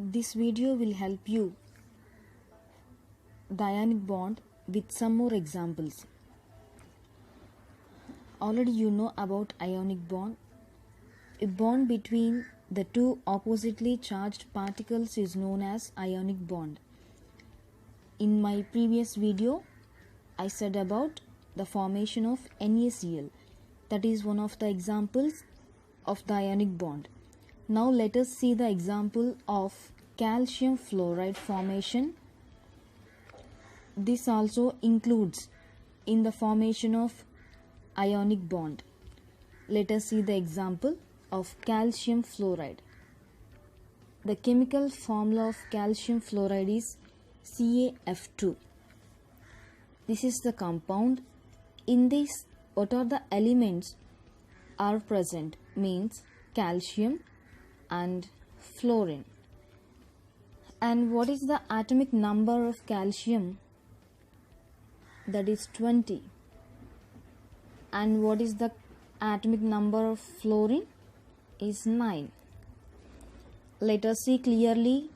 This video will help you the ionic bond with some more examples. Already you know about ionic bond. A bond between the two oppositely charged particles is known as ionic bond. In my previous video, I said about the formation of NaCl. That is one of the examples of the ionic bond. Now let us see the example of calcium fluoride formation. This also includes in the formation of ionic bond. Let us see the example of calcium fluoride. The chemical formula of calcium fluoride is CaF2. This is the compound. In this, what are the elements are present? Means calcium and fluorine. And what is the atomic number of calcium? That is 20. And what is the atomic number of fluorine? Is 9. Let us see clearly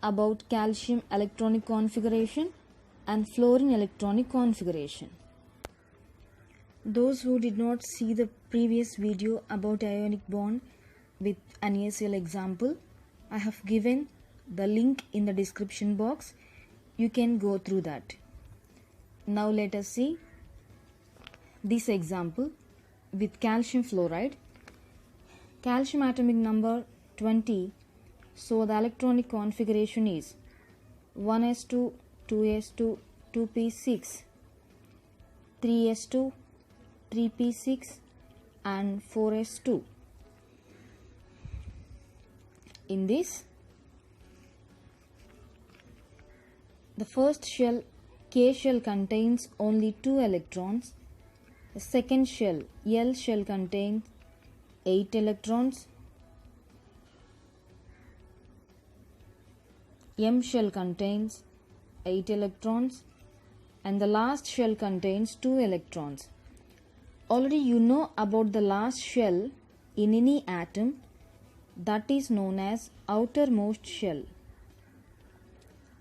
about calcium electronic configuration and fluorine electronic configuration. Those who did not see the previous video about ionic bond with NaCl example, I have given the link in the description box. You can go through that. Now let us see this example with calcium fluoride. Calcium atomic number 20. So the electronic configuration is 1s2, 2s2, 2p6, 3s2, 3p6 and 4s2. In this, the first shell, K shell, contains only 2 electrons. The second shell, L shell, contains 8 electrons. M shell contains 8 electrons. And the last shell contains 2 electrons. Already you know about the last shell in any atom. That is known as outermost shell.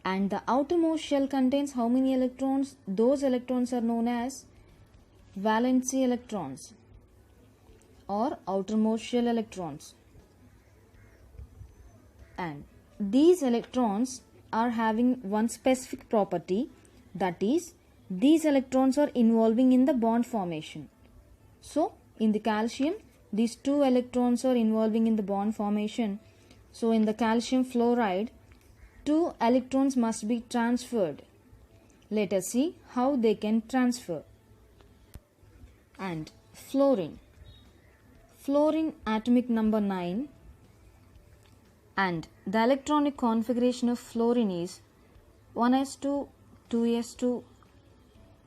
And the outermost shell contains how many electrons? Those electrons are known as Valency electrons or outermost shell electrons. And these electrons are having one specific property, that is, these electrons are involving in the bond formation. So in the calcium, these 2 electrons are involving in the bond formation. So in the calcium fluoride, 2 electrons must be transferred. Let us see how they can transfer. And fluorine. Fluorine atomic number 9. And the electronic configuration of fluorine is 1s2, 2s2,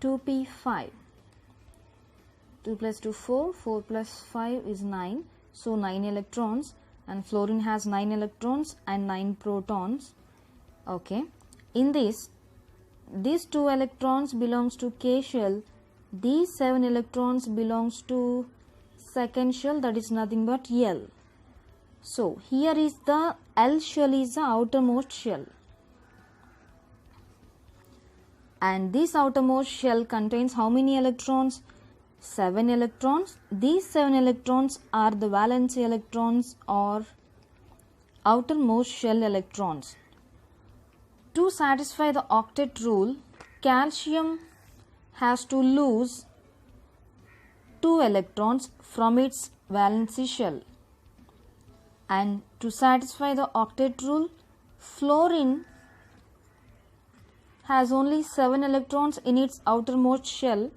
2p5. 2 plus 2, 4. 4 plus 5 is 9. So 9 electrons. And fluorine has 9 electrons and 9 protons. Okay. In this, these 2 electrons belongs to K shell. These 7 electrons belongs to second shell, that is nothing but L. So here is the L shell is the outermost shell. And this outermost shell contains how many electrons? 7 electrons. These 7 electrons are the Valency electrons or outermost shell electrons. To satisfy the octet rule, calcium has to lose 2 electrons from its valency shell. And to satisfy the octet rule, fluorine has only 7 electrons in its outermost shell,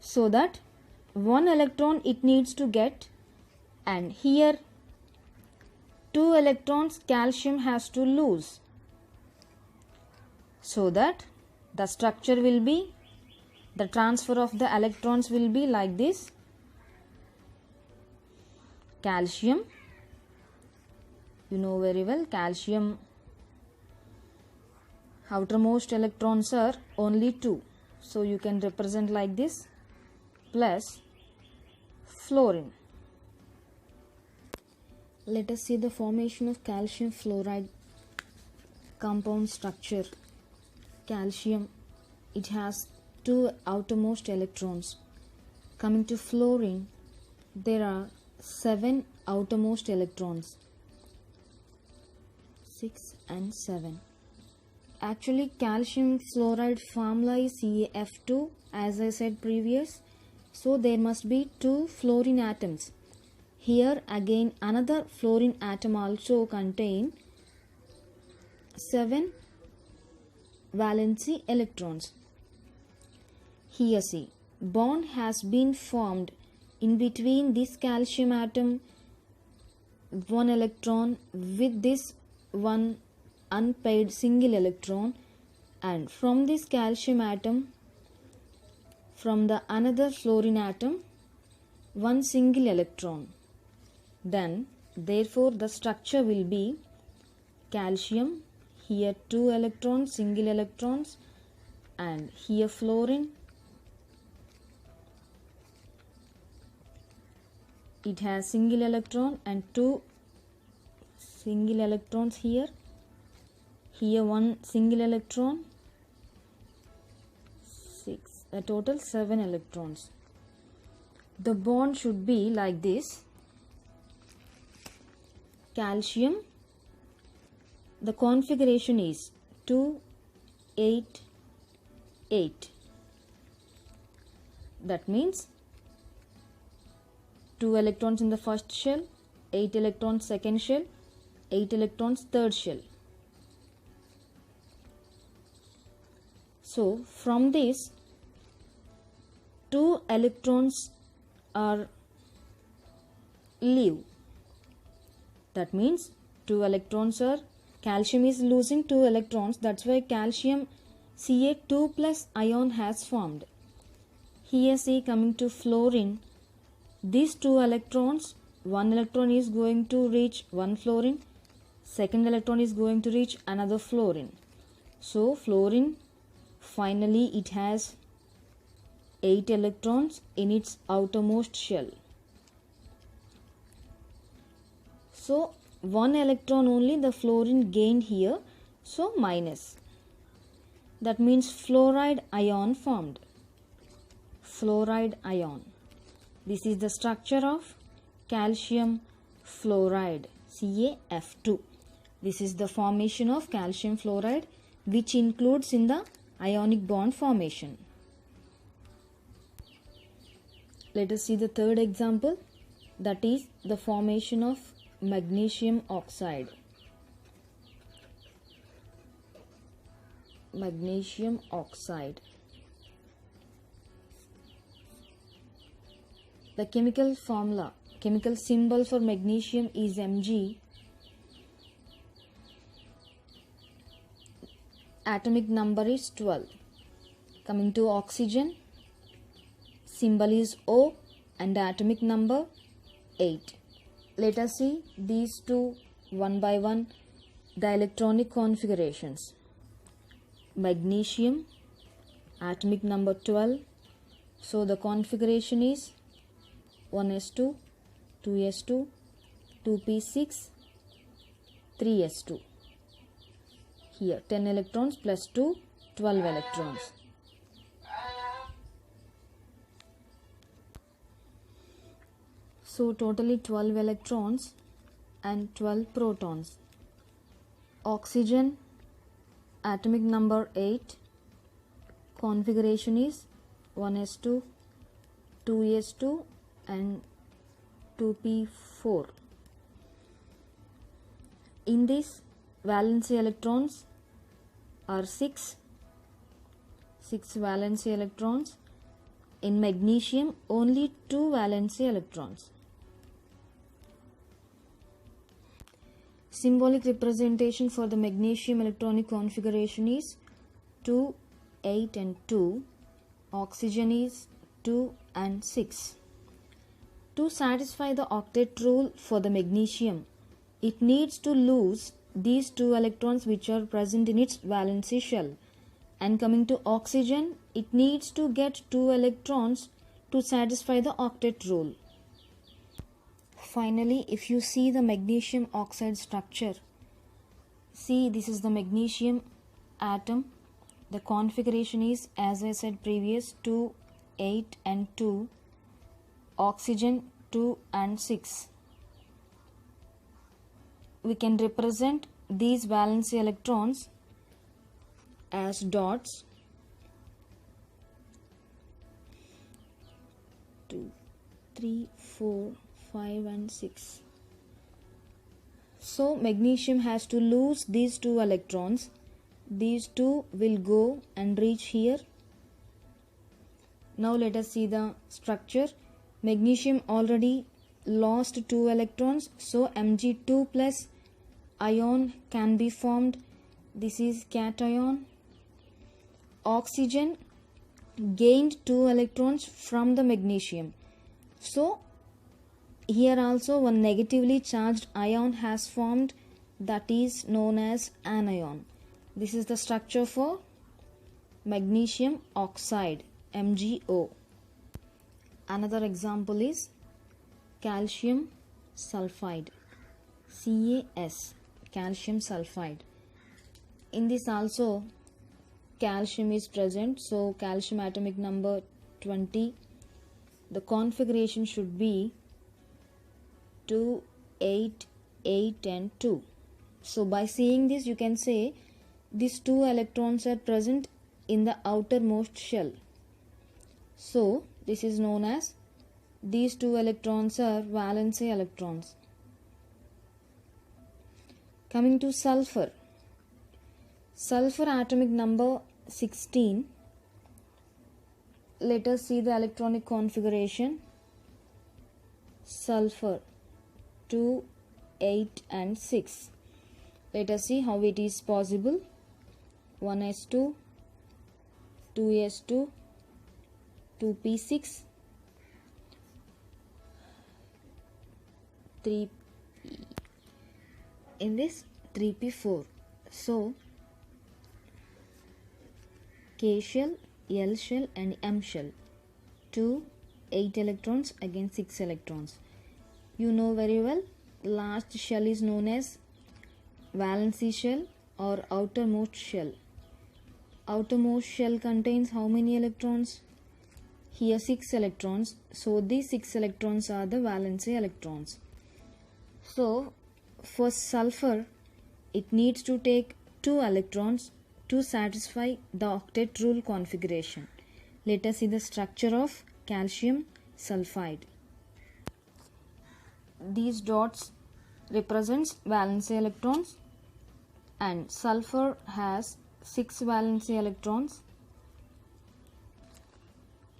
so that 1 electron it needs to get, and here 2 electrons calcium has to lose, so that the structure will be, the transfer of the electrons will be like this. Calcium, you know very well, calcium outermost electrons are only 2. So you can represent like this, plus fluorine. Let us see the formation of calcium fluoride compound structure. Calcium, it has 2 outermost electrons. Coming to fluorine, there are 7 outermost electrons. 6 and 7. Actually, calcium fluoride formula is CaF2, as I said previous. So there must be 2 fluorine atoms. Here again another fluorine atom also contain 7 valency electrons. Here see, bond has been formed in between this calcium atom, 1 electron, with this one unpaired single electron, and from this calcium atom, from the another fluorine atom, 1 single electron. Then therefore the structure will be calcium, here 2 electrons, single electrons, and here fluorine, it has single electron and 2 single electrons here, 1 single electron, 6, a total 7 electrons. The bond should be like this. Calcium, the configuration is 2, 8, 8. That means 2 electrons in the first shell, 8 electrons second shell, 8 electrons third shell. So from this, 2 electrons are leave. That means 2 electrons are, calcium is losing 2 electrons, that's why calcium Ca2 plus ion has formed. Here see, coming to fluorine, these 2 electrons, 1 electron is going to reach 1 fluorine, second electron is going to reach another fluorine. So fluorine, finally it has 8 electrons in its outermost shell. So 1 electron only the fluorine gained here, so minus. That means fluoride ion formed. Fluoride ion. This is the structure of calcium fluoride, CaF2. This is the formation of calcium fluoride, which includes in the ionic bond formation. Let us see the third example, that is the formation of magnesium oxide. Magnesium oxide. The chemical formula, chemical symbol for magnesium is Mg. Atomic number is 12. Coming to oxygen, symbol is O and atomic number 8. Let us see these two one by one, the electronic configurations. Magnesium, atomic number 12. So the configuration is 1s2, 2s2, 2p6, 3s2. Here 10 electrons plus 2, 12 electrons. So totally 12 electrons and 12 protons. Oxygen, atomic number 8. Configuration is 1s2, 2s2 and 2p4. In this, valency electrons are 6 valency electrons. In magnesium, only 2 valency electrons. Symbolic representation for the magnesium electronic configuration is 2, 8 and 2. Oxygen is 2 and 6. To satisfy the octet rule for the magnesium, it needs to lose these 2 electrons which are present in its valency shell. And coming to oxygen, it needs to get 2 electrons to satisfy the octet rule. Finally, if you see the magnesium oxide structure, see, this is the magnesium atom. The configuration is, as I said previous, 2, 8 and 2, oxygen 2 and 6. We can represent these valency electrons as dots. 2, 3, 4, 5 and 6. So magnesium has to lose these 2 electrons. These 2 will go and reach here. Now let us see the structure. Magnesium already lost 2 electrons, so Mg2 plus ion can be formed. This is cation. Oxygen gained 2 electrons from the magnesium, so here also one negatively charged ion has formed, that is known as anion. This is the structure for magnesium oxide, MgO. Another example is calcium sulfide, CaS, calcium sulfide. In this also calcium is present, so calcium atomic number 20. The configuration should be 2, 8, 8 and 2. So by seeing this, you can say these 2 electrons are present in the outermost shell. So this is known as, these 2 electrons are valency electrons. Coming to sulfur. Sulfur atomic number 16. Let us see the electronic configuration. Sulfur 2, 8 and 6. Let us see how it is possible. 1s2, 2s2, 2p6, 3p. In this 3p4. So K shell, L shell and M shell. 2, 8 electrons against 6 electrons. You know very well, last shell is known as valency shell or outermost shell. Outermost shell contains how many electrons? Here 6 electrons. So these 6 electrons are the valency electrons. So for sulfur, it needs to take 2 electrons to satisfy the octet rule configuration. Let us see the structure of calcium sulfide. These dots represents valency electrons, and sulfur has 6 valency electrons.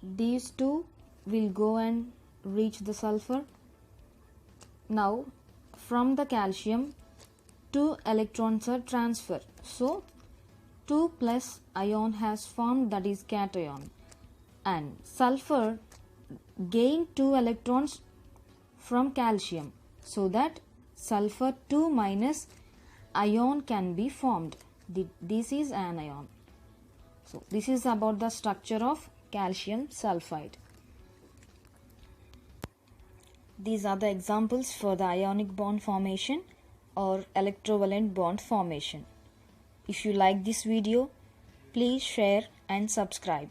These 2 will go and reach the sulfur. Now from the calcium 2 electrons are transferred, so 2 plus ion has formed, that is cation, and sulfur gained 2 electrons from calcium, so that sulfur 2 minus ion can be formed. This is anion. So this is about the structure of calcium sulfide. These are the examples for the ionic bond formation or electrovalent bond formation. If you like this video, please share and subscribe.